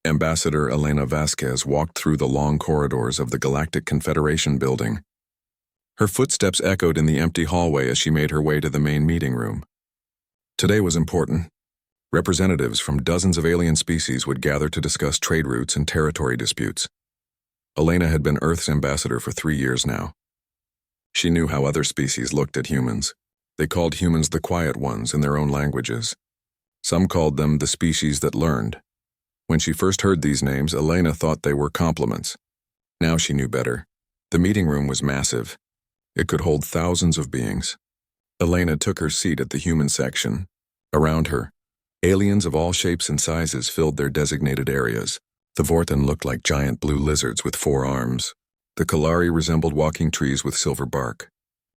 Ambassador Elena Vasquez walked through the long corridors of the Galactic Confederation building. Her footsteps echoed in the empty hallway as she made her way to the main meeting room. Today was important. Representatives from dozens of alien species would gather to discuss trade routes and territory disputes. Elena had been Earth's ambassador for 3 years now. She knew how other species looked at humans. They called humans the quiet ones in their own languages. Some called them the species that learned. When she first heard these names, Elena thought they were compliments. Now she knew better. The meeting room was massive. It could hold thousands of beings. Elena took her seat at the human section. Around her, aliens of all shapes and sizes filled their designated areas. The Vorten looked like giant blue lizards with 4 arms. The Kalari resembled walking trees with silver bark.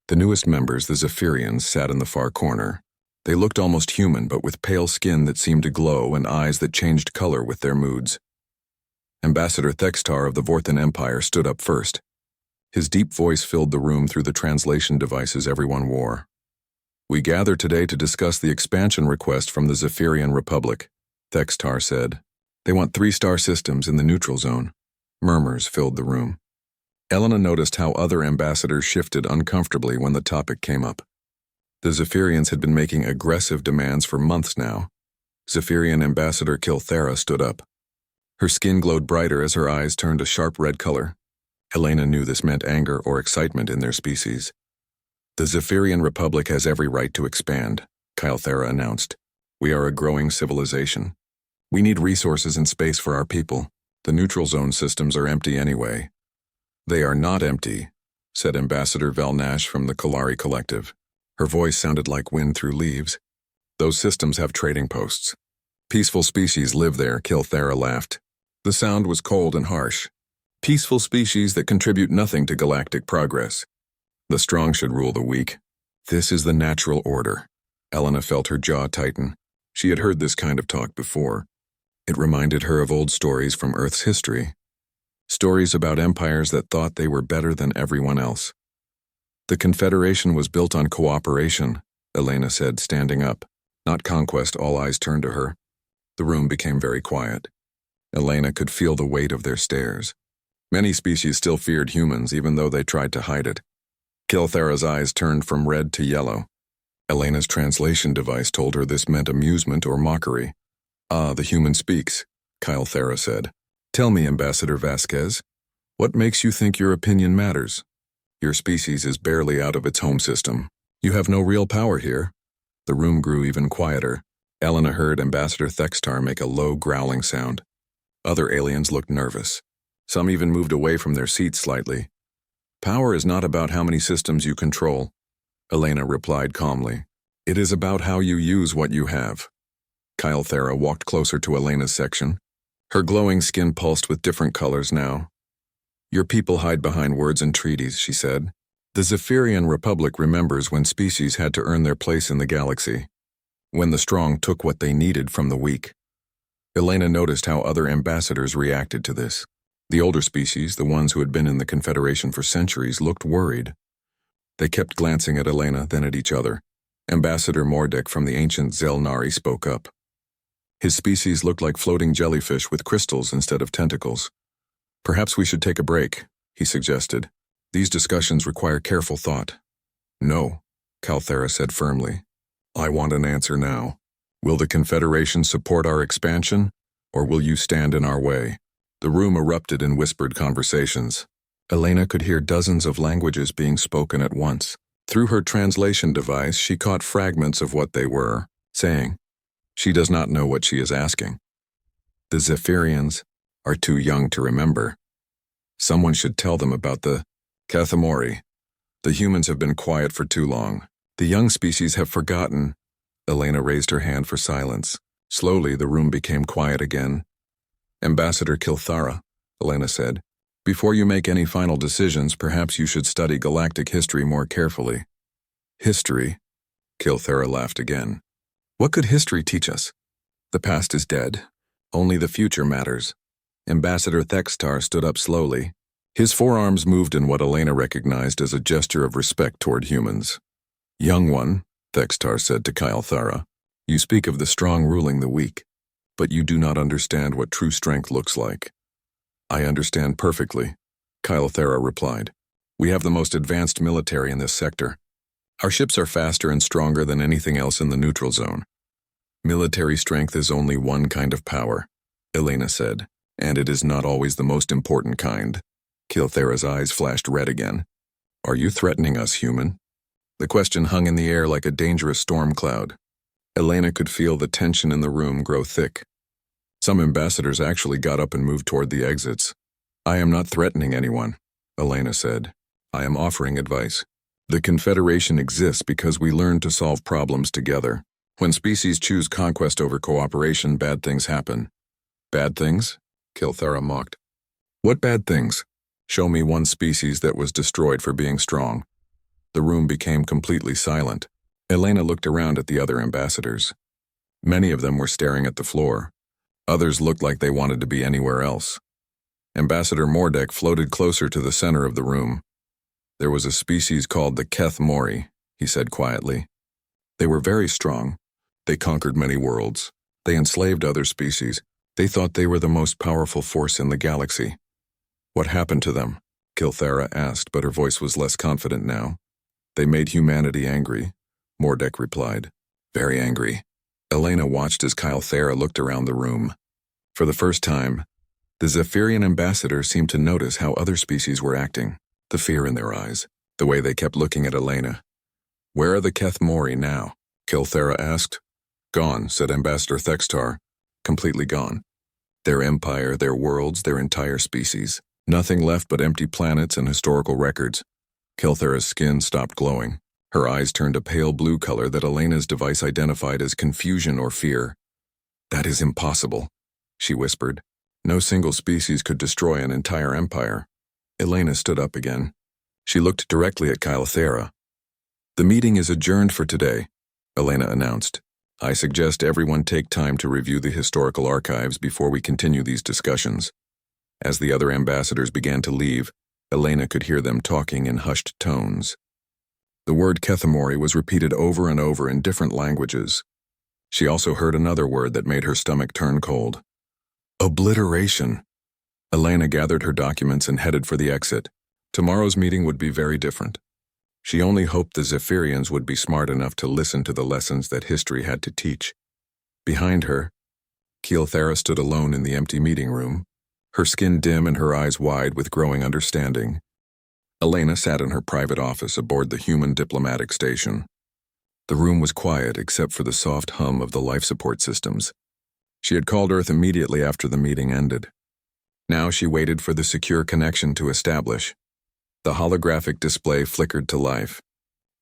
The newest members, the Zephyrians, sat in the far corner. They looked almost human, but with pale skin that seemed to glow and eyes that changed color with their moods. Ambassador Thextar of the Vorten Empire stood up first. His deep voice filled the room through the translation devices everyone wore. "We gather today to discuss the expansion request from the Zephyrian Republic," Thextar said. "They want 3-star systems in the neutral zone." Murmurs filled the room. Elena noticed how other ambassadors shifted uncomfortably when the topic came up. The Zephyrians had been making aggressive demands for months now. Zephyrian Ambassador Kilthera stood up. Her skin glowed brighter as her eyes turned a sharp red color. Elena knew this meant anger or excitement in their species. "The Zephyrian Republic has every right to expand," Kilthera announced. "We are a growing civilization. We need resources and space for our people. The neutral zone systems are empty anyway." "They are not empty," said Ambassador Velnash from the Kalari Collective. Her voice sounded like wind through leaves. "Those systems have trading posts. Peaceful species live there," Kilthera laughed. The sound was cold and harsh. "Peaceful species that contribute nothing to galactic progress. The strong should rule the weak. This is the natural order." Elena felt her jaw tighten. She had heard this kind of talk before. It reminded her of old stories from Earth's history. Stories about empires that thought they were better than everyone else. "The Confederation was built on cooperation," Elena said, standing up. "Not conquest." All eyes turned to her. The room became very quiet. Elena could feel the weight of their stares. Many species still feared humans, even though they tried to hide it. Kilthera's eyes turned from red to yellow. Elena's translation device told her this meant amusement or mockery. "Ah, the human speaks," Kilthera said. "Tell me, Ambassador Vasquez, what makes you think your opinion matters? Your species is barely out of its home system. You have no real power here." The room grew even quieter. Elena heard Ambassador Thextar make a low, growling sound. Other aliens looked nervous. Some even moved away from their seats slightly. "Power is not about how many systems you control," Elena replied calmly. "It is about how you use what you have." Kilthera walked closer to Elena's section. Her glowing skin pulsed with different colors now. "Your people hide behind words and treaties," she said. "The Zephyrian Republic remembers when species had to earn their place in the galaxy, when the strong took what they needed from the weak." Elena noticed how other ambassadors reacted to this. The older species, the ones who had been in the Confederation for centuries, looked worried. They kept glancing at Elena, then at each other. Ambassador Mordek from the ancient Zelnari spoke up. His species looked like floating jellyfish with crystals instead of tentacles. "Perhaps we should take a break," he suggested. "These discussions require careful thought." "No," Kilthera said firmly. "I want an answer now. Will the Confederation support our expansion, or will you stand in our way?" The room erupted in whispered conversations. Elena could hear dozens of languages being spoken at once. Through her translation device, she caught fragments of what they were saying. She does not know what she is asking. The Zephyrians are too young to remember. Someone should tell them about the Kathamori. The humans have been quiet for too long. The young species have forgotten. Elena raised her hand for silence. Slowly, the room became quiet again. "Ambassador Kilthera," Elena said, "before you make any final decisions, perhaps you should study galactic history more carefully." "History?" Kilthera laughed again. "What could history teach us? The past is dead. Only the future matters." Ambassador Thextar stood up slowly. His forearms moved in what Elena recognized as a gesture of respect toward humans. "Young one," Thextar said to Kilthera, "you speak of the strong ruling the weak. But you do not understand what true strength looks like. I understand perfectly, Kylothera replied. We have the most advanced military in this sector. Our ships are faster and stronger than anything else in the neutral zone. Military strength is only one kind of power, Elena said, and it is not always the most important kind. Kylothera's eyes flashed red again. Are you threatening us, human? The question hung in the air like a dangerous storm cloud. Elena could feel the tension in the room grow thick. Some ambassadors actually got up and moved toward the exits. I am not threatening anyone, Elena said. I am offering advice. The Confederation exists because we learn to solve problems together. When species choose conquest over cooperation, bad things happen. Bad things? Kylothera mocked. What bad things? Show me one species that was destroyed for being strong. The room became completely silent. Elena looked around at the other ambassadors. Many of them were staring at the floor. Others looked like they wanted to be anywhere else. Ambassador Mordek floated closer to the center of the room. There was a species called the Keth Mori, he said quietly. They were very strong. They conquered many worlds. They enslaved other species. They thought they were the most powerful force in the galaxy. What happened to them? Kylothera asked, but her voice was less confident now. They made humanity angry, Mordek replied. Very angry. Elena watched as Kylothera looked around the room. For the first time, the Zephyrian ambassador seemed to notice how other species were acting, the fear in their eyes, the way they kept looking at Elena. Where are the Keth Mori now? Kylothera asked. Gone, said Ambassador Thextar. Completely gone. Their empire, their worlds, their entire species. Nothing left but empty planets and historical records. Kylothera's skin stopped glowing. Her eyes turned a pale blue color that Elena's device identified as confusion or fear. That is impossible, she whispered. No single species could destroy an entire empire. Elena stood up again. She looked directly at Kylothera. The meeting is adjourned for today, Elena announced. I suggest everyone take time to review the historical archives before we continue these discussions. As the other ambassadors began to leave, Elena could hear them talking in hushed tones. The word Kethamori was repeated over and over in different languages. She also heard another word that made her stomach turn cold. Obliteration. Elena gathered her documents and headed for the exit. Tomorrow's meeting would be very different. She only hoped the Zephyrians would be smart enough to listen to the lessons that history had to teach. Behind her, Kylothera stood alone in the empty meeting room, her skin dim and her eyes wide with growing understanding. Elena sat in her private office aboard the human diplomatic station. The room was quiet except for the soft hum of the life support systems. She had called Earth immediately after the meeting ended. Now she waited for the secure connection to establish. The holographic display flickered to life.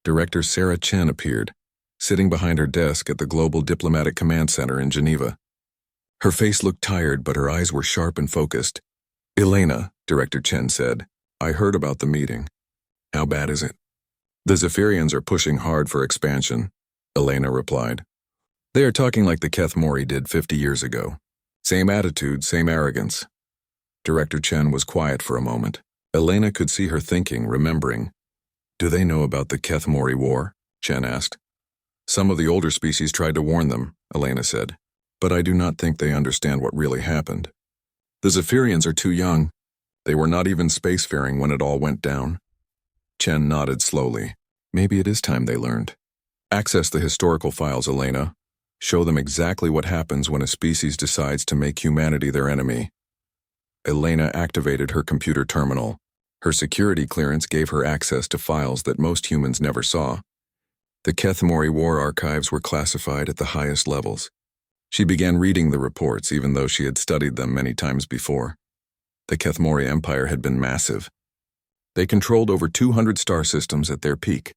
Director Sarah Chen appeared, sitting behind her desk at the Global Diplomatic Command Center in Geneva. Her face looked tired, but her eyes were sharp and focused. Elena, Director Chen said, I heard about the meeting. How bad is it? The Zephyrians are pushing hard for expansion, Elena replied. They are talking like the Keth Mori did 50 years ago. Same attitude, same arrogance. Director Chen was quiet for a moment. Elena could see her thinking, remembering. Do they know about the Keth Mori War? Chen asked. Some of the older species tried to warn them, Elena said, but I do not think they understand what really happened. The Zephyrians are too young. They were not even spacefaring when it all went down. Chen nodded slowly. Maybe it is time they learned. Access the historical files, Elena. Show them exactly what happens when a species decides to make humanity their enemy. Elena activated her computer terminal. Her security clearance gave her access to files that most humans never saw. The Keth Mori War archives were classified at the highest levels. She began reading the reports even though she had studied them many times before. The Keth Mori Empire had been massive. They controlled over 200 star systems at their peak.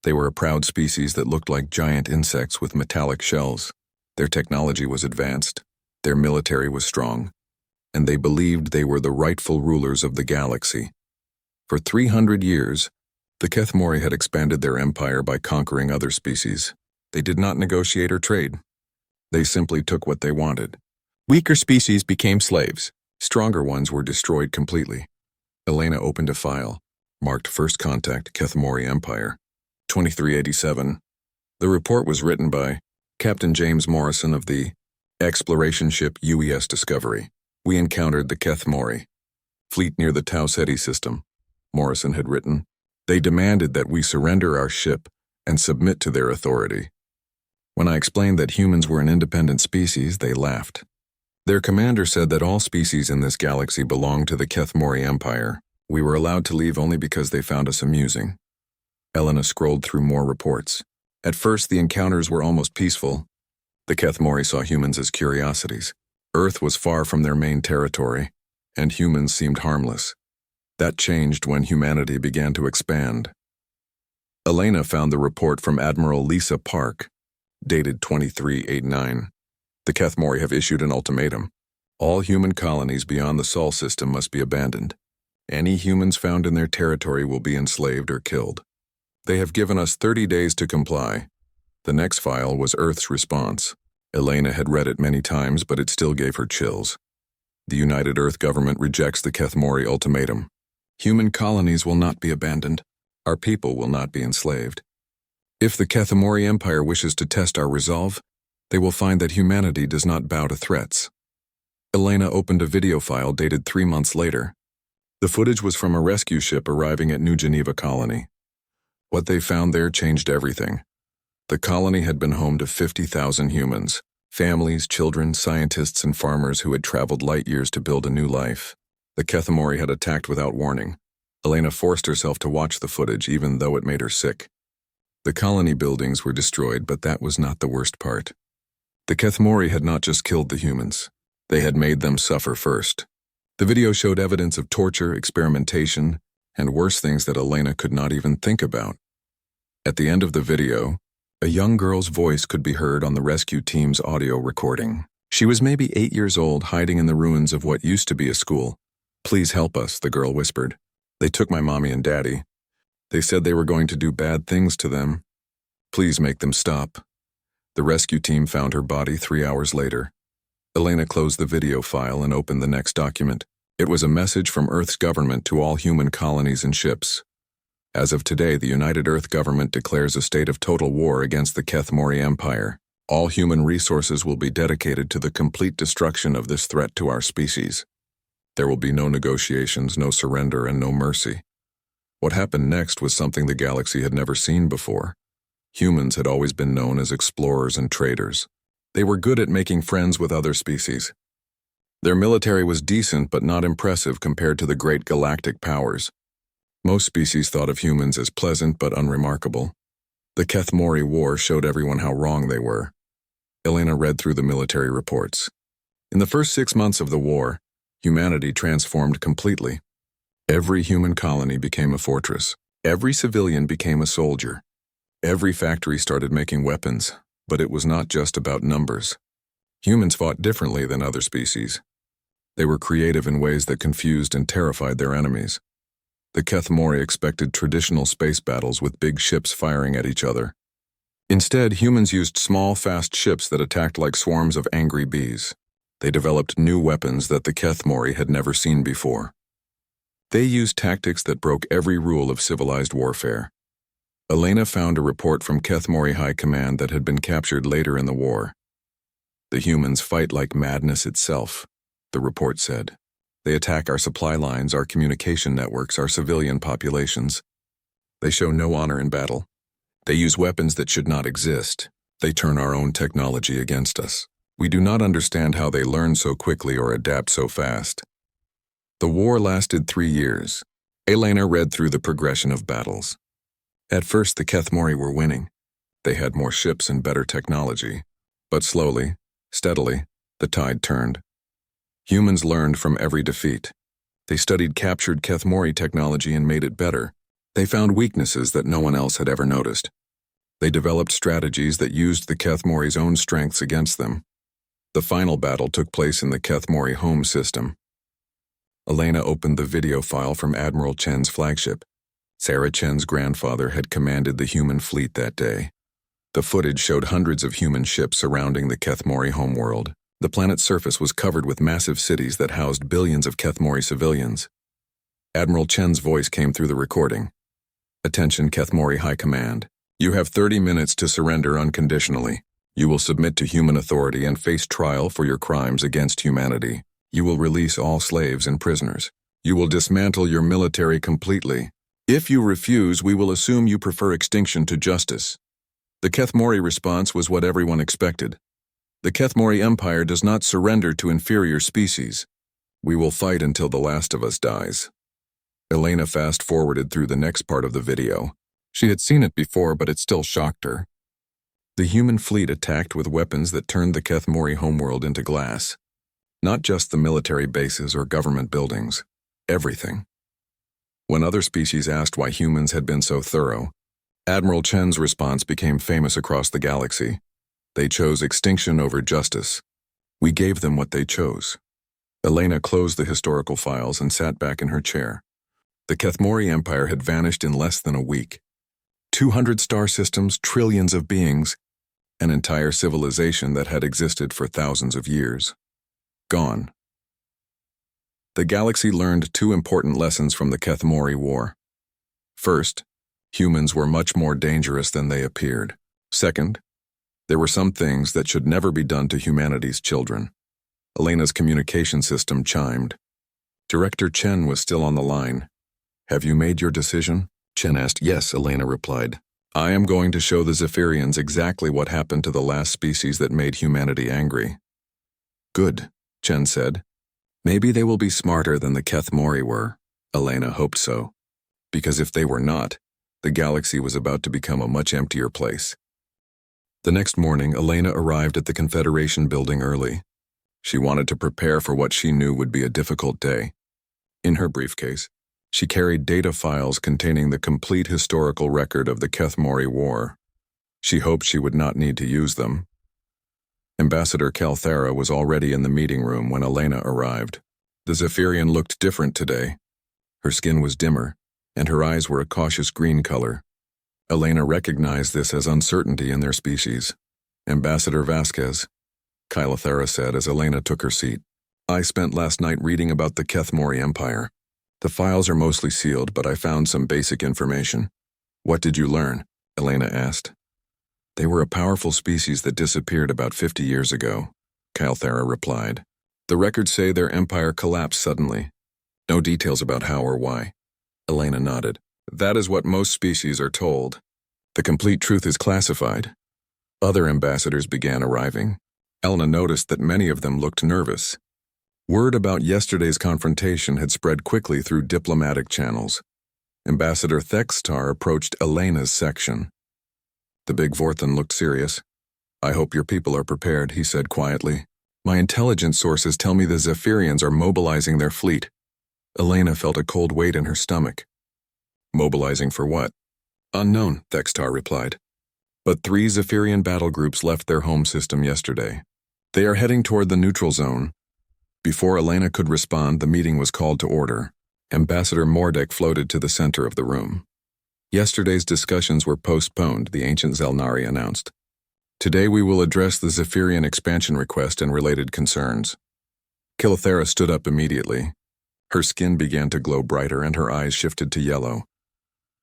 They were a proud species that looked like giant insects with metallic shells. Their technology was advanced, their military was strong, and they believed they were the rightful rulers of the galaxy. For 300 years, the Keth Mori had expanded their empire by conquering other species. They did not negotiate or trade. They simply took what they wanted. Weaker species became slaves. Stronger ones were destroyed completely. Elena opened a file, marked First Contact Keth Mori Empire, 2387. The report was written by Captain James Morrison of the Exploration ship UES Discovery. We encountered the Kethmori fleet near the Tau Ceti system, Morrison had written. They demanded that we surrender our ship and submit to their authority. When I explained that humans were an independent species, they laughed. Their commander said that all species in this galaxy belonged to the Kethmori Empire. We were allowed to leave only because they found us amusing. Elena scrolled through more reports. At first, the encounters were almost peaceful. The Kethmori saw humans as curiosities. Earth was far from their main territory, and humans seemed harmless. That changed when humanity began to expand. Elena found the report from Admiral Lisa Park, dated 2389. The Kethmori have issued an ultimatum. All human colonies beyond the Sol system must be abandoned. Any humans found in their territory will be enslaved or killed. They have given us 30 days to comply. The next file was Earth's response. Elena had read it many times, but it still gave her chills. The United Earth government rejects the Kethmori ultimatum. Human colonies will not be abandoned. Our people will not be enslaved. If the Kethmori Empire wishes to test our resolve, they will find that humanity does not bow to threats. Elena opened a video file dated 3 months later. The footage was from a rescue ship arriving at New Geneva Colony. What they found there changed everything. The colony had been home to 50,000 humans, families, children, scientists, and farmers who had traveled light years to build a new life. The Kethmori had attacked without warning. Elena forced herself to watch the footage, even though it made her sick. The colony buildings were destroyed, but that was not the worst part. The Kethmori had not just killed the humans. They had made them suffer first. The video showed evidence of torture, experimentation, and worse things that Elena could not even think about. At the end of the video, a young girl's voice could be heard on the rescue team's audio recording. She was maybe 8 years old, hiding in the ruins of what used to be a school. "Please help us," the girl whispered. "They took my mommy and daddy. They said they were going to do bad things to them. Please make them stop." The rescue team found her body 3 hours later. Elena closed the video file and opened the next document. It was a message from Earth's government to all human colonies and ships. As of today, the United Earth government declares a state of total war against the Kethmori Empire. All human resources will be dedicated to the complete destruction of this threat to our species. There will be no negotiations, no surrender, and no mercy. What happened next was something the galaxy had never seen before. Humans had always been known as explorers and traders. They were good at making friends with other species. Their military was decent but not impressive compared to the great galactic powers. Most species thought of humans as pleasant but unremarkable. The Kethmori War showed everyone how wrong they were. Elena read through the military reports. In the first 6 months of the war, humanity transformed completely. Every human colony became a fortress. Every civilian became a soldier. Every factory started making weapons, but it was not just about numbers. Humans fought differently than other species. They were creative in ways that confused and terrified their enemies. The Kethmori expected traditional space battles with big ships firing at each other. Instead, humans used small, fast ships that attacked like swarms of angry bees. They developed new weapons that the Kethmori had never seen before. They used tactics that broke every rule of civilized warfare. Elena found a report from Kethmori High Command that had been captured later in the war. "The humans fight like madness itself," the report said. "They attack our supply lines, our communication networks, our civilian populations. They show no honor in battle. They use weapons that should not exist. They turn our own technology against us. We do not understand how they learn so quickly or adapt so fast." The war lasted 3 years. Elena read through the progression of battles. At first, the Kethmori were winning. They had more ships and better technology. But slowly, steadily, the tide turned. Humans learned from every defeat. They studied captured Kethmori technology and made it better. They found weaknesses that no one else had ever noticed. They developed strategies that used the Kethmori's own strengths against them. The final battle took place in the Kethmori home system. Elena opened the video file from Admiral Chen's flagship. Sarah Chen's grandfather had commanded the human fleet that day. The footage showed hundreds of human ships surrounding the Kethmori homeworld. The planet's surface was covered with massive cities that housed billions of Kethmori civilians. Admiral Chen's voice came through the recording. "Attention, Kethmori High Command. You have 30 minutes to surrender unconditionally. You will submit to human authority and face trial for your crimes against humanity. You will release all slaves and prisoners. You will dismantle your military completely. If you refuse, we will assume you prefer extinction to justice. The Kethmori response was what everyone expected. The Kethmori Empire does not surrender to inferior species. We will fight until the last of us dies. Elena fast-forwarded through the next part of the video. She had seen it before, but it still shocked her. The human fleet attacked with weapons that turned the Kethmori homeworld into glass. Not just the military bases or government buildings. Everything. When other species asked why humans had been so thorough, Admiral Chen's response became famous across the galaxy. They chose extinction over justice. We gave them what they chose. Elena closed the historical files and sat back in her chair. The Kethmori Empire had vanished in less than a week. 200 star systems, trillions of beings, an entire civilization that had existed for thousands of years. Gone. The galaxy learned two important lessons from the Kethmori War. First, humans were much more dangerous than they appeared. Second, there were some things that should never be done to humanity's children. Elena's communication system chimed. Director Chen was still on the line. Have you made your decision? Chen asked. Yes, Elena replied. I am going to show the Zephyrians exactly what happened to the last species that made humanity angry. Good, Chen said. Maybe they will be smarter than the Kethmori were. Elena hoped so. Because if they were not, the galaxy was about to become a much emptier place. The next morning, Elena arrived at the Confederation building early. She wanted to prepare for what she knew would be a difficult day. In her briefcase, she carried data files containing the complete historical record of the Kethmori War. She hoped she would not need to use them. Ambassador Calthera was already in the meeting room when Elena arrived. The Zephyrian looked different today. Her skin was dimmer, and her eyes were a cautious green color. Elena recognized this as uncertainty in their species. Ambassador Vasquez, Calthera said as Elena took her seat. I spent last night reading about the Kethmori Empire. The files are mostly sealed, but I found some basic information. What did you learn? Elena asked. They were a powerful species that disappeared about 50 years ago, Calthera replied. The records say their empire collapsed suddenly. No details about how or why. Elena nodded. That is what most species are told. The complete truth is classified. Other ambassadors began arriving. Elena noticed that many of them looked nervous. Word about yesterday's confrontation had spread quickly through diplomatic channels. Ambassador Thextar approached Elena's section. The big Vorthan looked serious. I hope your people are prepared, he said quietly. My intelligence sources tell me the Zephyrians are mobilizing their fleet. Elena felt a cold weight in her stomach. Mobilizing for what? Unknown, Thextar replied. But 3 Zephyrian battle groups left their home system yesterday. They are heading toward the neutral zone. Before Elena could respond, the meeting was called to order. Ambassador Mordek floated to the center of the room. Yesterday's discussions were postponed, the ancient Zelnari announced. Today we will address the Zephyrian expansion request and related concerns. Calthera stood up immediately. Her skin began to glow brighter and her eyes shifted to yellow.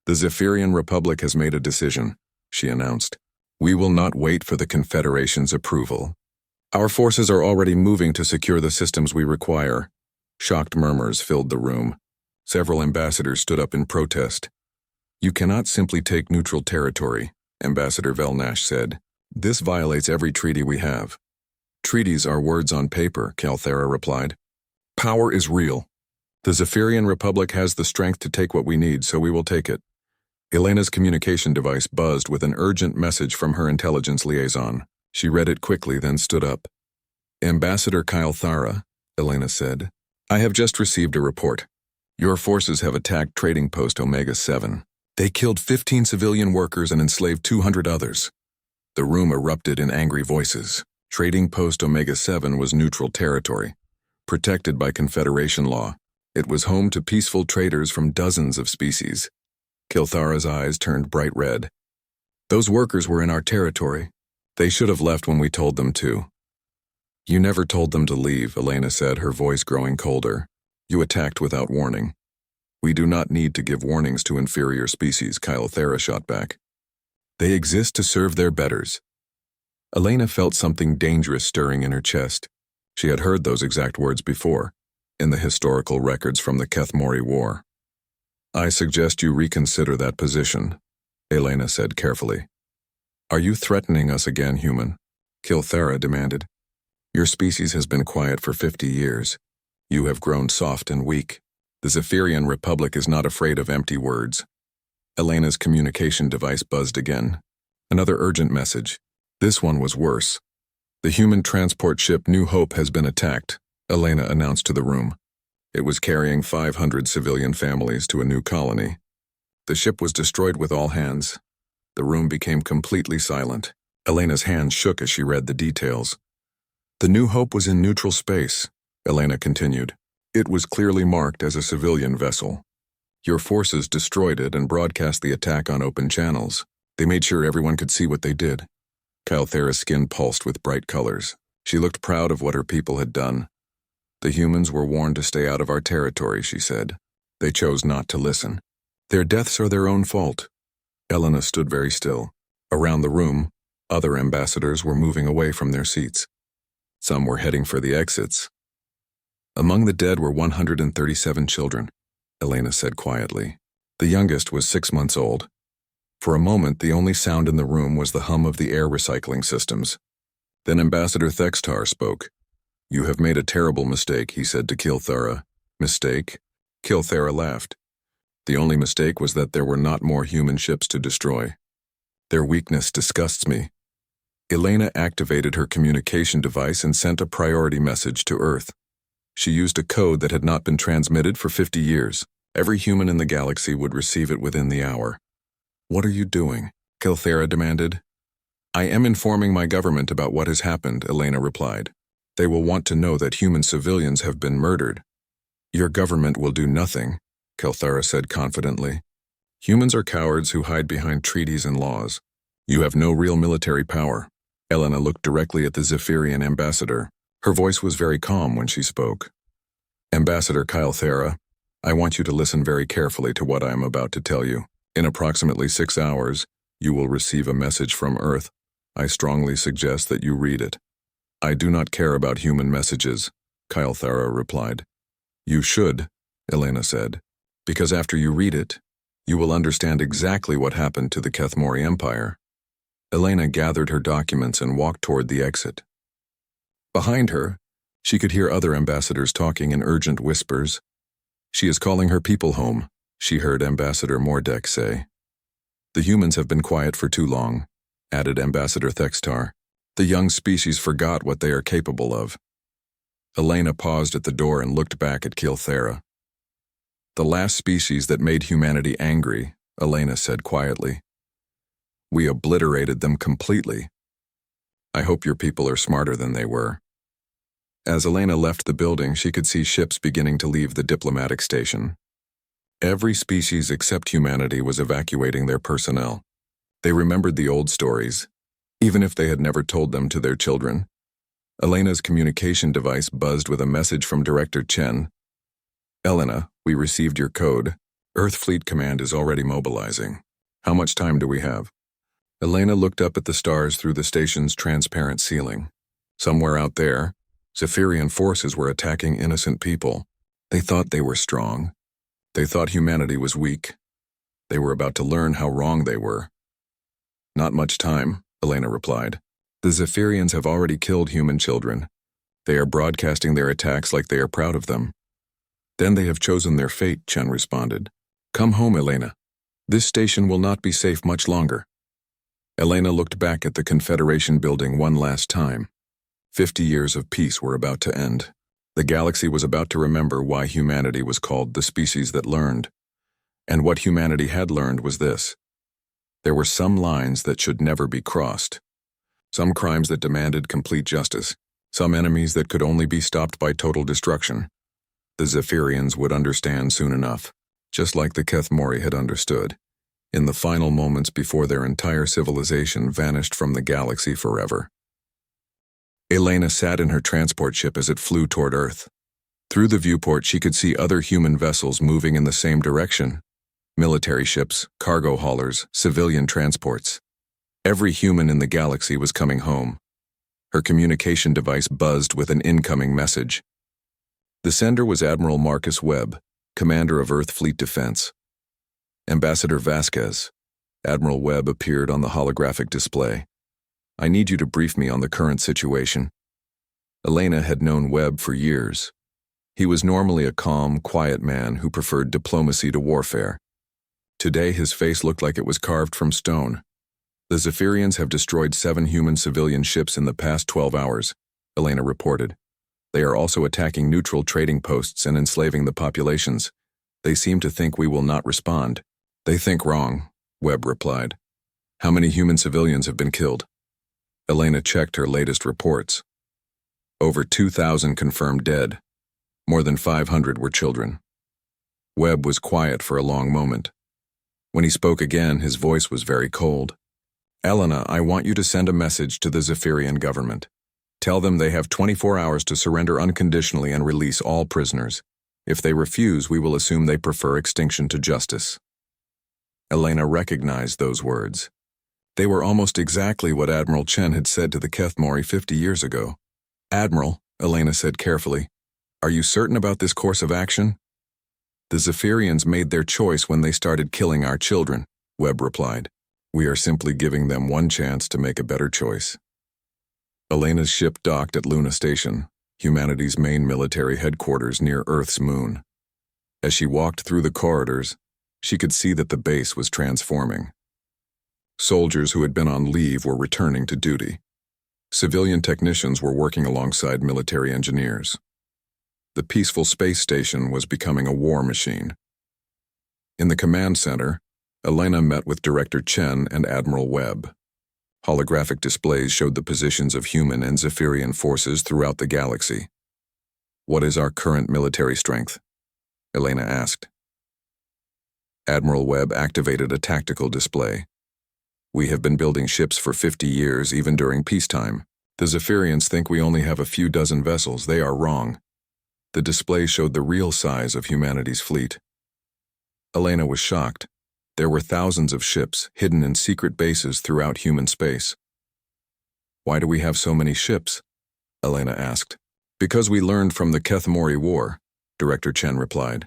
The Zephyrian Republic has made a decision, she announced. We will not wait for the Confederation's approval. Our forces are already moving to secure the systems we require. Shocked murmurs filled the room. Several ambassadors stood up in protest. You cannot simply take neutral territory, Ambassador Velnash said. This violates every treaty we have. Treaties are words on paper, Calthera replied. Power is real. The Zephyrian Republic has the strength to take what we need, so we will take it. Elena's communication device buzzed with an urgent message from her intelligence liaison. She read it quickly, then stood up. Ambassador Calthera, Elena said, I have just received a report. Your forces have attacked Trading Post Omega-7. They killed 15 civilian workers and enslaved 200 others. The room erupted in angry voices. Trading Post Omega-7 was neutral territory, protected by Confederation law. It was home to peaceful traders from dozens of species. Calthera's eyes turned bright red. Those workers were in our territory. They should have left when we told them to. You never told them to leave, Elena said, her voice growing colder. You attacked without warning. We do not need to give warnings to inferior species, Calthera shot back. They exist to serve their betters. Elena felt something dangerous stirring in her chest. She had heard those exact words before, in the historical records from the HFY War. "I suggest you reconsider that position," Elena said carefully. "Are you threatening us again, human?" Kilthera demanded. "Your species has been quiet for 50 years. You have grown soft and weak. The Zephyrian Republic is not afraid of empty words." Elena's communication device buzzed again. Another urgent message. This one was worse. "The human transport ship New Hope has been attacked," Elena announced to the room. It was carrying 500 civilian families to a new colony. The ship was destroyed with all hands. The room became completely silent. Elena's hands shook as she read the details. "The New Hope was in neutral space," Elena continued. "It was clearly marked as a civilian vessel. Your forces destroyed it and broadcast the attack on open channels. They made sure everyone could see what they did." Kilthera's skin pulsed with bright colors. She looked proud of what her people had done. "The humans were warned to stay out of our territory," she said. "They chose not to listen. Their deaths are their own fault." Elena stood very still. Around the room, other ambassadors were moving away from their seats. Some were heading for the exits. "Among the dead were 137 children," Elena said quietly. The youngest was 6 months old. For a moment, the only sound in the room was the hum of the air recycling systems. Then Ambassador Thextar spoke. "You have made a terrible mistake," he said to Kilthera. "Mistake?" Kilthera laughed. "The only mistake was that there were not more human ships to destroy. Their weakness disgusts me." Elena activated her communication device and sent a priority message to Earth. She used a code that had not been transmitted for 50 years. Every human in the galaxy would receive it within the hour. "What are you doing?" Kilthera demanded. "I am informing my government about what has happened," Elena replied. "They will want to know that human civilians have been murdered." "Your government will do nothing," Kilthera said confidently. "Humans are cowards who hide behind treaties and laws. You have no real military power." Elena looked directly at the Zephyrian ambassador. Her voice was very calm when she spoke. "Ambassador Kilthera, I want you to listen very carefully to what I am about to tell you. In approximately 6 hours, you will receive a message from Earth. I strongly suggest that you read it." "I do not care about human messages," Kilthera replied. "You should," Elena said, "because after you read it, you will understand exactly what happened to the HFY Empire." Elena gathered her documents and walked toward the exit. Behind her, she could hear other ambassadors talking in urgent whispers. "She is calling her people home," she heard Ambassador Mordek say. "The humans have been quiet for too long," added Ambassador Thextar. "The young species forgot what they are capable of." Elena paused at the door and looked back at Kilthera. "The last species that made humanity angry," Elena said quietly. "We obliterated them completely. I hope your people are smarter than they were." As Elena left the building, she could see ships beginning to leave the diplomatic station. Every species except humanity was evacuating their personnel. They remembered the old stories, even if they had never told them to their children. Elena's communication device buzzed with a message from Director Chen. "Elena, we received your code. Earth Fleet Command is already mobilizing. How much time do we have?" Elena looked up at the stars through the station's transparent ceiling. Somewhere out there, Zephyrian forces were attacking innocent people. They thought they were strong. They thought humanity was weak. They were about to learn how wrong they were. "Not much time," Elena replied. "The Zephyrians have already killed human children. They are broadcasting their attacks like they are proud of them." "Then they have chosen their fate," Chen responded. "Come home, Elena. This station will not be safe much longer." Elena looked back at the Confederation building one last time. 50 years of peace were about to end. The galaxy was about to remember why humanity was called the species that learned. And what humanity had learned was this: there were some lines that should never be crossed. Some crimes that demanded complete justice. Some enemies that could only be stopped by total destruction. The Zephyrians would understand soon enough, just like the HFY had understood, in the final moments before their entire civilization vanished from the galaxy forever. Elena sat in her transport ship as it flew toward Earth. Through the viewport, she could see other human vessels moving in the same direction. Military ships, cargo haulers, civilian transports. Every human in the galaxy was coming home. Her communication device buzzed with an incoming message. The sender was Admiral Marcus Webb, commander of Earth Fleet Defense. Ambassador Vasquez. Admiral Webb appeared on the holographic display. I need you to brief me on the current situation. Elena had known Webb for years. He was normally a calm, quiet man who preferred diplomacy to warfare. Today his face looked like it was carved from stone. The Zephyrians have destroyed 7 human civilian ships in the past 12 hours, Elena reported. They are also attacking neutral trading posts and enslaving the populations. They seem to think we will not respond. They think wrong, Webb replied. How many human civilians have been killed? Elena checked her latest reports. Over 2,000 confirmed dead. More than 500 were children. Webb was quiet for a long moment. When he spoke again, his voice was very cold. Elena, I want you to send a message to the Zephyrian government. Tell them they have 24 hours to surrender unconditionally and release all prisoners. If they refuse, we will assume they prefer extinction to justice. Elena recognized those words. They were almost exactly what Admiral Chen had said to the Kethmori 50 years ago. Admiral, Elena said carefully, are you certain about this course of action? The Zephyrians made their choice when they started killing our children, Webb replied. We are simply giving them one chance to make a better choice. Elena's ship docked at Luna Station, humanity's main military headquarters near Earth's moon. As she walked through the corridors, she could see that the base was transforming. Soldiers who had been on leave were returning to duty. Civilian technicians were working alongside military engineers. The peaceful space station was becoming a war machine. In the command center, Elena met with Director Chen and Admiral Webb. Holographic displays showed the positions of human and Zephyrian forces throughout the galaxy. What is our current military strength? Elena asked. Admiral Webb activated a tactical display. We have been building ships for 50 years, even during peacetime. The Zephyrians think we only have a few dozen vessels. They are wrong. The display showed the real size of humanity's fleet. Elena was shocked. There were thousands of ships hidden in secret bases throughout human space. Why do we have so many ships? Elena asked. Because we learned from the Kethmori War, Director Chen replied.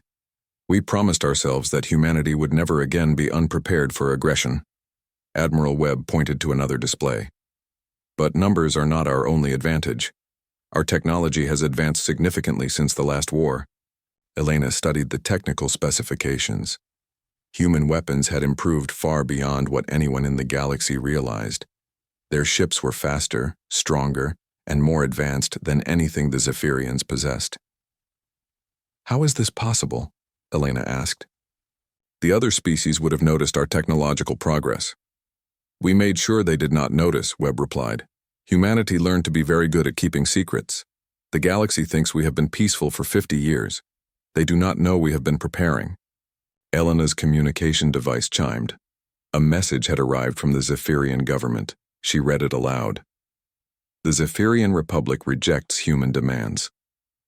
We promised ourselves that humanity would never again be unprepared for aggression. Admiral Webb pointed to another display. But numbers are not our only advantage. Our technology has advanced significantly since the last war. Elena studied the technical specifications. Human weapons had improved far beyond what anyone in the galaxy realized. Their ships were faster, stronger, and more advanced than anything the Zephyrians possessed. How is this possible? Elena asked. The other species would have noticed our technological progress. We made sure they did not notice, Webb replied. Humanity learned to be very good at keeping secrets. The galaxy thinks we have been peaceful for 50 years. They do not know we have been preparing. Elena's communication device chimed. A message had arrived from the Zephyrian government. She read it aloud. The Zephyrian Republic rejects human demands.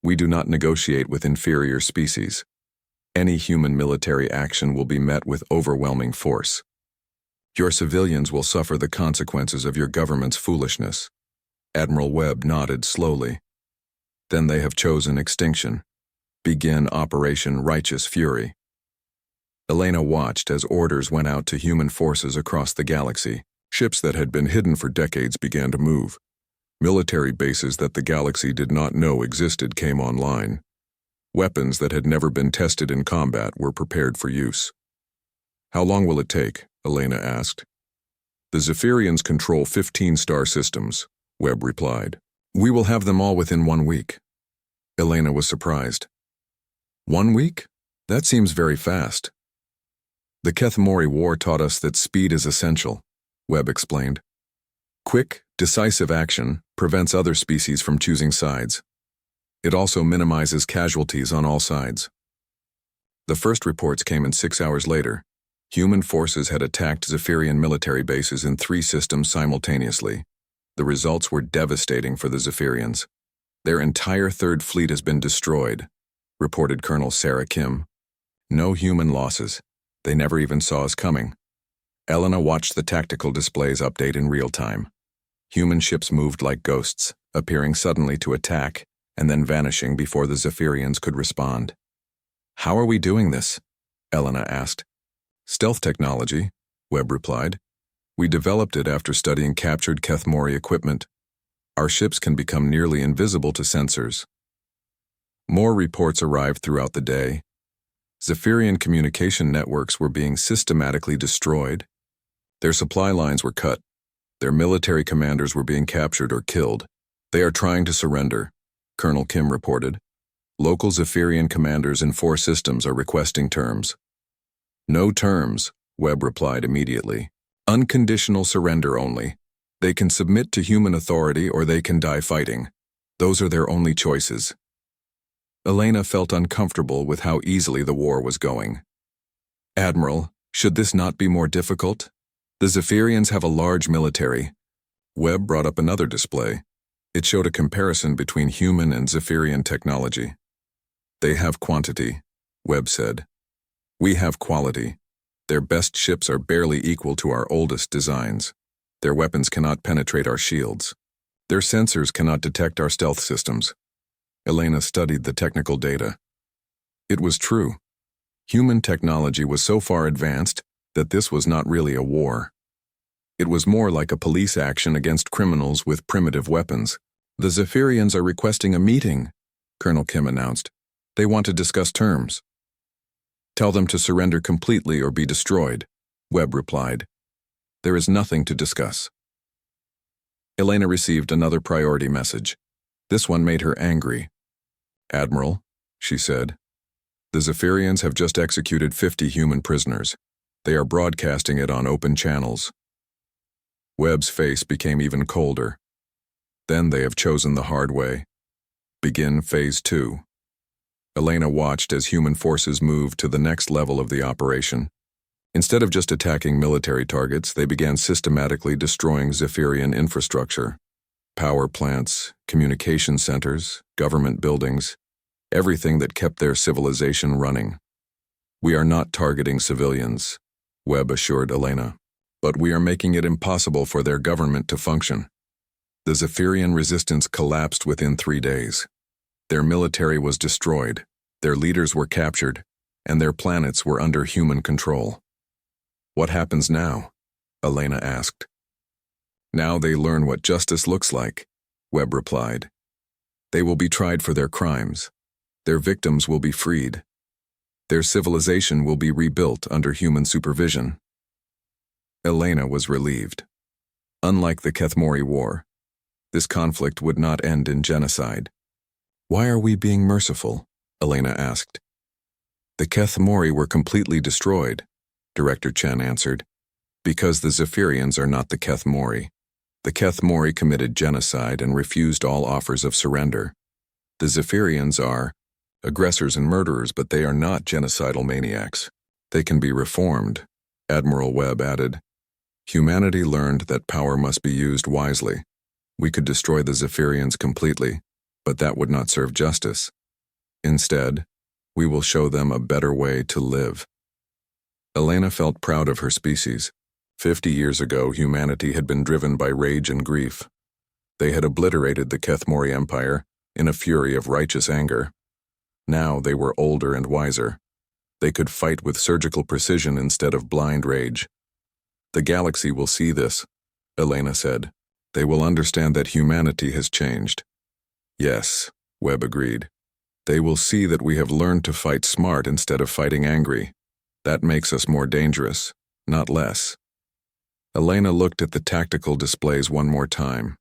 We do not negotiate with inferior species. Any human military action will be met with overwhelming force. Your civilians will suffer the consequences of your government's foolishness. Admiral Webb nodded slowly. Then they have chosen extinction. Begin Operation Righteous Fury. Elena watched as orders went out to human forces across the galaxy. Ships that had been hidden for decades began to move. Military bases that the galaxy did not know existed came online. Weapons that had never been tested in combat were prepared for use. How long will it take? Elena asked. The Zephyrians control 15 star systems, Webb replied. We will have them all within 1 week. Elena was surprised. 1 week? That seems very fast. The Kethmori War taught us that speed is essential, Webb explained. Quick, decisive action prevents other species from choosing sides. It also minimizes casualties on all sides. The first reports came in 6 hours later. Human forces had attacked Zephyrian military bases in 3 systems simultaneously. The results were devastating for the Zephyrians. Their entire third fleet has been destroyed, reported Colonel Sarah Kim. No human losses. They never even saw us coming. Elena watched the tactical displays update in real time. Human ships moved like ghosts, appearing suddenly to attack and then vanishing before the Zephyrians could respond. "How are we doing this?" Elena asked. "Stealth technology," Webb replied. "We developed it after studying captured Kethmori equipment. Our ships can become nearly invisible to sensors." More reports arrived throughout the day. Zephyrian communication networks were being systematically destroyed. Their supply lines were cut. Their military commanders were being captured or killed. "They are trying to surrender," Colonel Kim reported. "Local Zephyrian commanders in 4 systems are requesting terms." "No terms," Webb replied immediately. "Unconditional surrender only. They can submit to human authority or they can die fighting. Those are their only choices." Elena felt uncomfortable with how easily the war was going. "Admiral, should this not be more difficult? The Zephyrians have a large military." Webb brought up another display. It showed a comparison between human and Zephyrian technology. "They have quantity," Webb said. "We have quality. Their best ships are barely equal to our oldest designs. Their weapons cannot penetrate our shields. Their sensors cannot detect our stealth systems." Elena studied the technical data. It was true. Human technology was so far advanced that this was not really a war. It was more like a police action against criminals with primitive weapons. "The Zephyrians are requesting a meeting," Colonel Kim announced. "They want to discuss terms." "Tell them to surrender completely or be destroyed," Webb replied. "There is nothing to discuss." Elena received another priority message. This one made her angry. "Admiral," she said, "the Zephyrians have just executed 50 human prisoners. They are broadcasting it on open channels." Webb's face became even colder. "Then they have chosen the hard way. Begin Phase 2. Elena watched as human forces moved to the next level of the operation. Instead of just attacking military targets, they began systematically destroying Zephyrian infrastructure. Power plants, communication centers, government buildings, everything that kept their civilization running. "We are not targeting civilians," Webb assured Elena, "but we are making it impossible for their government to function." The Zephyrian resistance collapsed within 3 days. Their military was destroyed, their leaders were captured, and their planets were under human control. "What happens now?" Elena asked. "Now they learn what justice looks like," Webb replied. "They will be tried for their crimes. Their victims will be freed. Their civilization will be rebuilt under human supervision." Elena was relieved. Unlike the Kethmori War, this conflict would not end in genocide. "Why are we being merciful?" Elena asked. "The Kethmori were completely destroyed," Director Chen answered, "because the Zephyrians are not the Kethmori. The Kethmori committed genocide and refused all offers of surrender. The Zephyrians are aggressors and murderers, but they are not genocidal maniacs. They can be reformed," Admiral Webb added. "Humanity learned that power must be used wisely. We could destroy the Zephyrians completely, but that would not serve justice. Instead, we will show them a better way to live." Elena felt proud of her species. 50 years ago, humanity had been driven by rage and grief. They had obliterated the Kethmori Empire in a fury of righteous anger. Now they were older and wiser. They could fight with surgical precision instead of blind rage. "The galaxy will see this," Elena said. "They will understand that humanity has changed." "Yes," Webb agreed. "They will see that we have learned to fight smart instead of fighting angry. That makes us more dangerous, not less." Elena looked at the tactical displays one more time.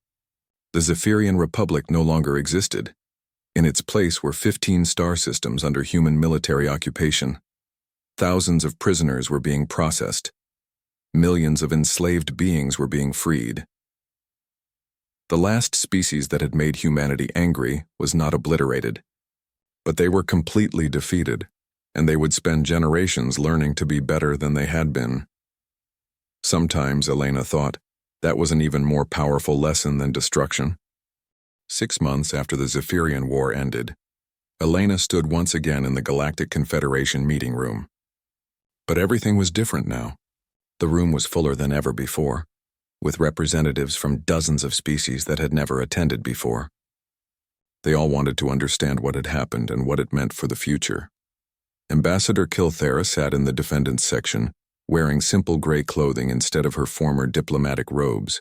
The Zephyrian Republic no longer existed. In its place were 15 star systems under human military occupation. Thousands of prisoners were being processed. Millions of enslaved beings were being freed. The last species that had made humanity angry was not obliterated, but they were completely defeated, and they would spend generations learning to be better than they had been. Sometimes, Elena thought, that was an even more powerful lesson than destruction. 6 months after the Zephyrian War ended, Elena stood once again in the Galactic Confederation meeting room. But everything was different now. The room was fuller than ever before, with representatives from dozens of species that had never attended before. They all wanted to understand what had happened and what it meant for the future. Ambassador Kilthera sat in the defendants section, wearing simple gray clothing instead of her former diplomatic robes.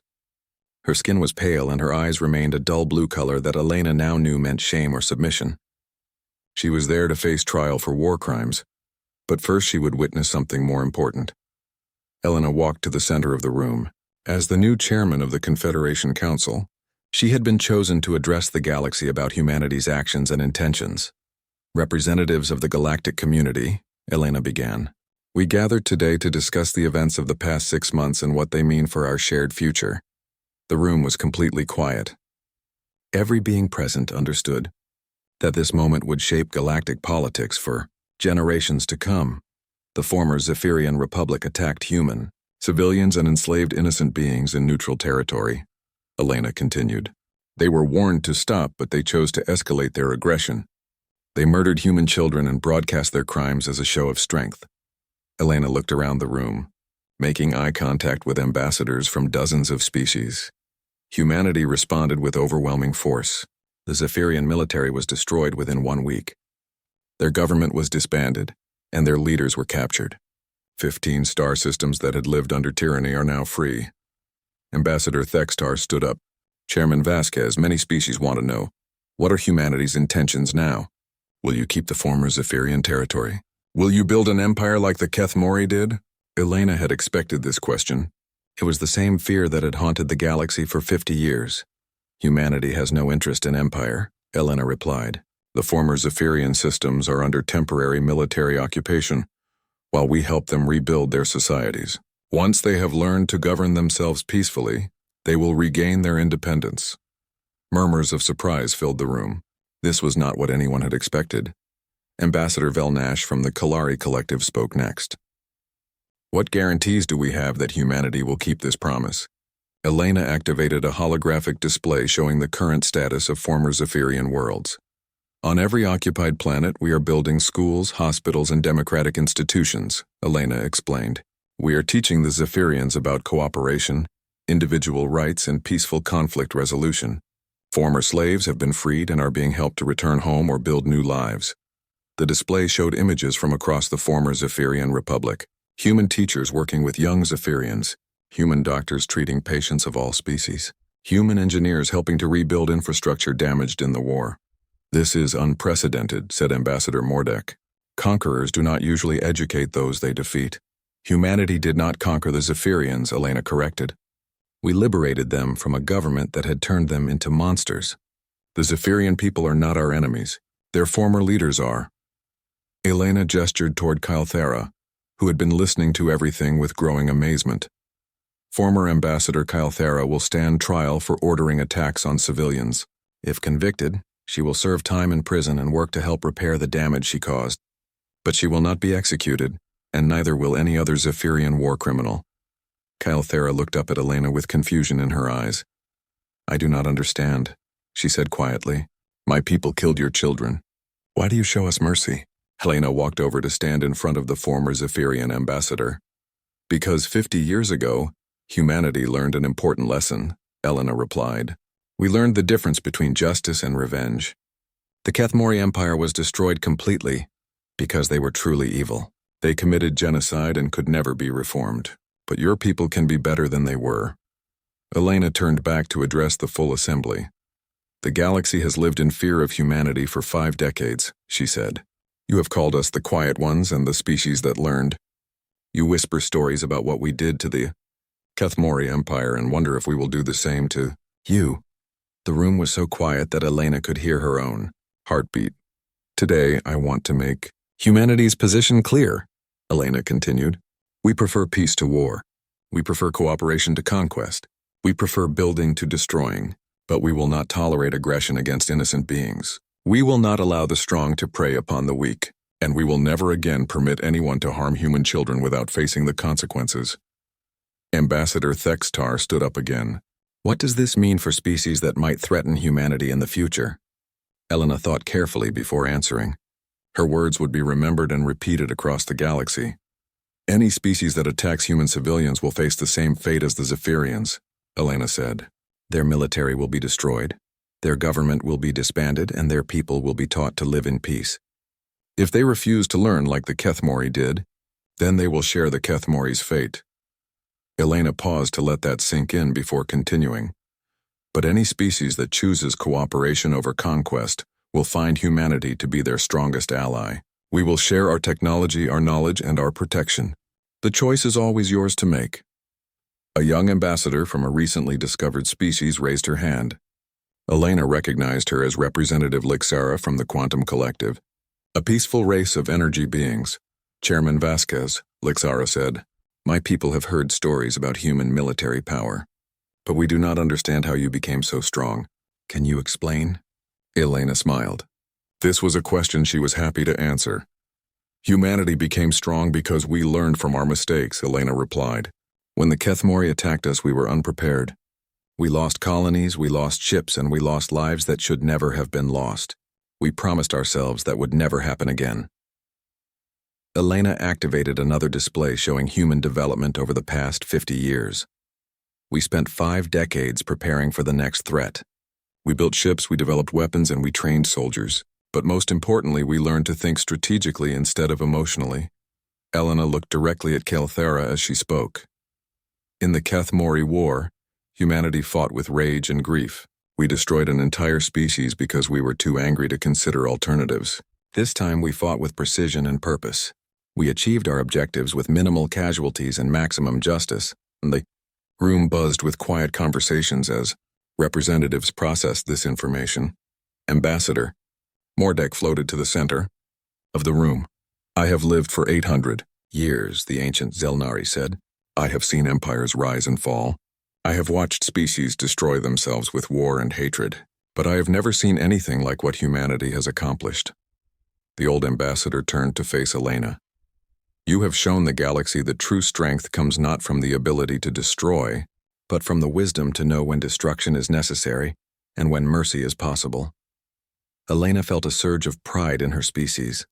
Her skin was pale and her eyes remained a dull blue color that Elena now knew meant shame or submission. She was there to face trial for war crimes, but first she would witness something more important. Elena walked to the center of the room. As the new chairman of the Confederation Council, she had been chosen to address the galaxy about humanity's actions and intentions. Representatives of the galactic community, Elena began. We gathered today to discuss the events of the past 6 months and what they mean for our shared future. The room was completely quiet. Every being present understood that this moment would shape galactic politics for generations to come. The former Zephyrian Republic attacked human, civilians and enslaved innocent beings in neutral territory. Elena continued. They were warned to stop, but they chose to escalate their aggression. They murdered human children and broadcast their crimes as a show of strength. Elena looked around the room, making eye contact with ambassadors from dozens of species. Humanity responded with overwhelming force. The Zephyrian military was destroyed within 1 week. Their government was disbanded, and their leaders were captured. 15 star systems that had lived under tyranny are now free. Ambassador Thextar stood up. Chairman Vasquez, many species want to know, what are humanity's intentions now? Will you keep the former Zephyrian territory? Will you build an empire like the Kethmori did? Elena had expected this question. It was the same fear that had haunted the galaxy for 50 years. Humanity has no interest in empire, Elena replied. The former Zephyrian systems are under temporary military occupation, while we help them rebuild their societies. Once they have learned to govern themselves peacefully, they will regain their independence. Murmurs of surprise filled the room. This was not what anyone had expected. Ambassador Velnash from the Kalari Collective spoke next. What guarantees do we have that humanity will keep this promise? Elena activated a holographic display showing the current status of former Zephyrian worlds. On every occupied planet, we are building schools, hospitals, and democratic institutions, Elena explained. We are teaching the Zephyrians about cooperation, individual rights, and peaceful conflict resolution. Former slaves have been freed and are being helped to return home or build new lives. The display showed images from across the former Zephyrian Republic. Human teachers working with young Zephyrians, human doctors treating patients of all species, human engineers helping to rebuild infrastructure damaged in the war. This is unprecedented, said Ambassador Mordek. Conquerors do not usually educate those they defeat. Humanity did not conquer the Zephyrians, Elena corrected. We liberated them from a government that had turned them into monsters. The Zephyrian people are not our enemies. Their former leaders are. Elena gestured toward Kilthera, who had been listening to everything with growing amazement. Former Ambassador Kilthera will stand trial for ordering attacks on civilians. If convicted, she will serve time in prison and work to help repair the damage she caused. But she will not be executed, and neither will any other Zephyrian war criminal. Kilthera looked up at Elena with confusion in her eyes. I do not understand, she said quietly. My people killed your children. Why do you show us mercy? Elena walked over to stand in front of the former Zephyrian ambassador. Because 50 years ago, humanity learned an important lesson, Elena replied. We learned the difference between justice and revenge. The Kethmori Empire was destroyed completely because they were truly evil. They committed genocide and could never be reformed. But your people can be better than they were. Elena turned back to address the full assembly. The galaxy has lived in fear of humanity for 5 decades, she said. You have called us the quiet ones and the species that learned. You whisper stories about what we did to the Kethmori Empire and wonder if we will do the same to you. The room was so quiet that Elena could hear her own heartbeat. Today, I want to make humanity's position clear, Elena continued. We prefer peace to war. We prefer cooperation to conquest. We prefer building to destroying. But we will not tolerate aggression against innocent beings. We will not allow the strong to prey upon the weak, and we will never again permit anyone to harm human children without facing the consequences. Ambassador Thextar stood up again. What does this mean for species that might threaten humanity in the future? Elena thought carefully before answering. Her words would be remembered and repeated across the galaxy. Any species that attacks human civilians will face the same fate as the Zephyrians, Elena said. Their military will be destroyed, their government will be disbanded, and their people will be taught to live in peace. If they refuse to learn like the Kethmori did, then they will share the Kethmori's fate. Elena paused to let that sink in before continuing. But any species that chooses cooperation over conquest will find humanity to be their strongest ally. We will share our technology, our knowledge, and our protection. The choice is always yours to make. A young ambassador from a recently discovered species raised her hand. Elena recognized her as Representative Lixara from the Quantum Collective, a peaceful race of energy beings. Chairman Vasquez, Lixara said, "My people have heard stories about human military power, but we do not understand how you became so strong. Can you explain?" Elena smiled. This was a question she was happy to answer. "Humanity became strong because we learned from our mistakes," Elena replied. "When the Kethmori attacked us, we were unprepared. We lost colonies, we lost ships, and we lost lives that should never have been lost. We promised ourselves that would never happen again." Elena activated another display showing human development over the past 50 years. We spent 5 decades preparing for the next threat. We built ships, we developed weapons, and we trained soldiers. But most importantly, we learned to think strategically instead of emotionally. Elena looked directly at Kelthera as she spoke. In the Kethmori War, humanity fought with rage and grief. We destroyed an entire species because we were too angry to consider alternatives. This time we fought with precision and purpose. We achieved our objectives with minimal casualties and maximum justice, and the room buzzed with quiet conversations as representatives processed this information. Ambassador Mordek floated to the center of the room. "I have lived for 800 years, the ancient Zelnari said. "I have seen empires rise and fall. I have watched species destroy themselves with war and hatred, but I have never seen anything like what humanity has accomplished." The old ambassador turned to face Elena. "You have shown the galaxy that true strength comes not from the ability to destroy, but from the wisdom to know when destruction is necessary and when mercy is possible." Elena felt a surge of pride in her species.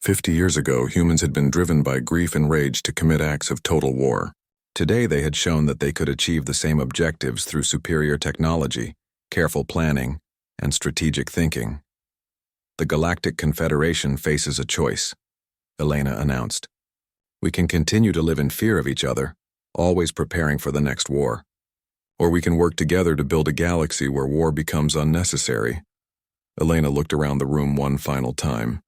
50 years ago, humans had been driven by grief and rage to commit acts of total war. Today, they had shown that they could achieve the same objectives through superior technology, careful planning, and strategic thinking. "The Galactic Confederation faces a choice," Elena announced. "We can continue to live in fear of each other, always preparing for the next war. Or we can work together to build a galaxy where war becomes unnecessary." Elena looked around the room one final time.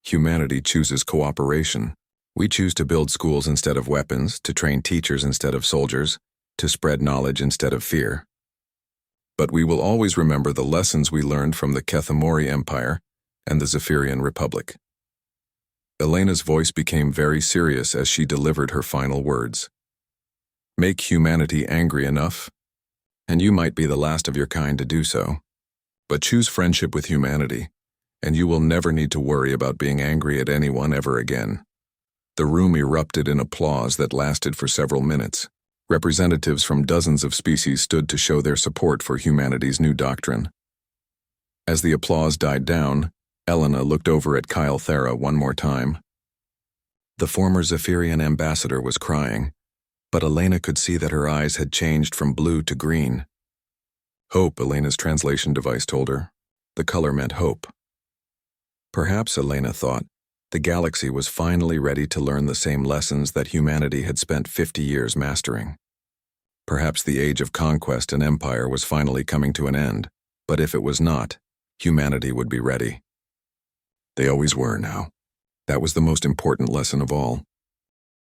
Humanity chooses cooperation. We choose to build schools instead of weapons, to train teachers instead of soldiers, to spread knowledge instead of fear. But we will always remember the lessons we learned from the Kethmori Empire and the Zephyrian Republic. Elena's voice became very serious as she delivered her final words. "Make humanity angry enough, and you might be the last of your kind to do so. But choose friendship with humanity, and you will never need to worry about being angry at anyone ever again." The room erupted in applause that lasted for several minutes. Representatives from dozens of species stood to show their support for humanity's new doctrine. As the applause died down, Elena looked over at Kelthera one more time. The former Zephyrian ambassador was crying, but Elena could see that her eyes had changed from blue to green. "Hope," Elena's translation device told her. The color meant hope. Perhaps, Elena thought, the galaxy was finally ready to learn the same lessons that humanity had spent 50 years mastering. Perhaps the age of conquest and empire was finally coming to an end, but if it was not, humanity would be ready. They always were now. That was the most important lesson of all.